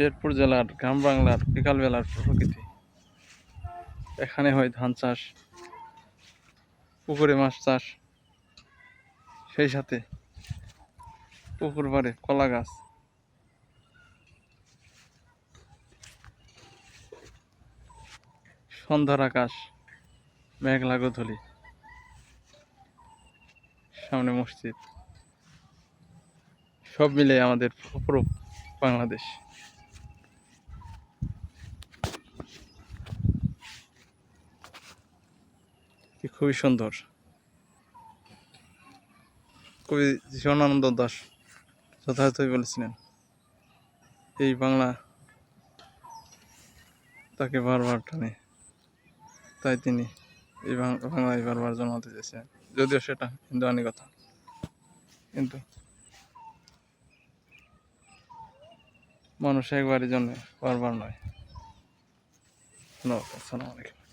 শেরপুর জেলার গ্রাম বাংলার বিকালবেলার প্রকৃতি। এখানে হয় ধান চাষ, পুকুরে মাছ চাষ, সেই সাথে পুকুর পাড়ে কলা গাছ। সন্ধ্যার আকাশ মেঘলা গোধূলি, সামনে মসজিদ, সব মিলে আমাদের অপরূপ বাংলাদেশ। খুবই সুন্দর। কবি জীবনানন্দ দাশ যথাযথই বলেছিলেন, এই বাংলা তাকে বারবার টানে, তাই তিনি এই বাংলায় বারবার জন্মাতে চেয়েছেন। যদিও সেটা হিন্দুয়ানি কথা, কিন্তু মানুষ একবারের জন্য বারবার নয়। ধন্যবাদ। আসসালামু আলাইকুম।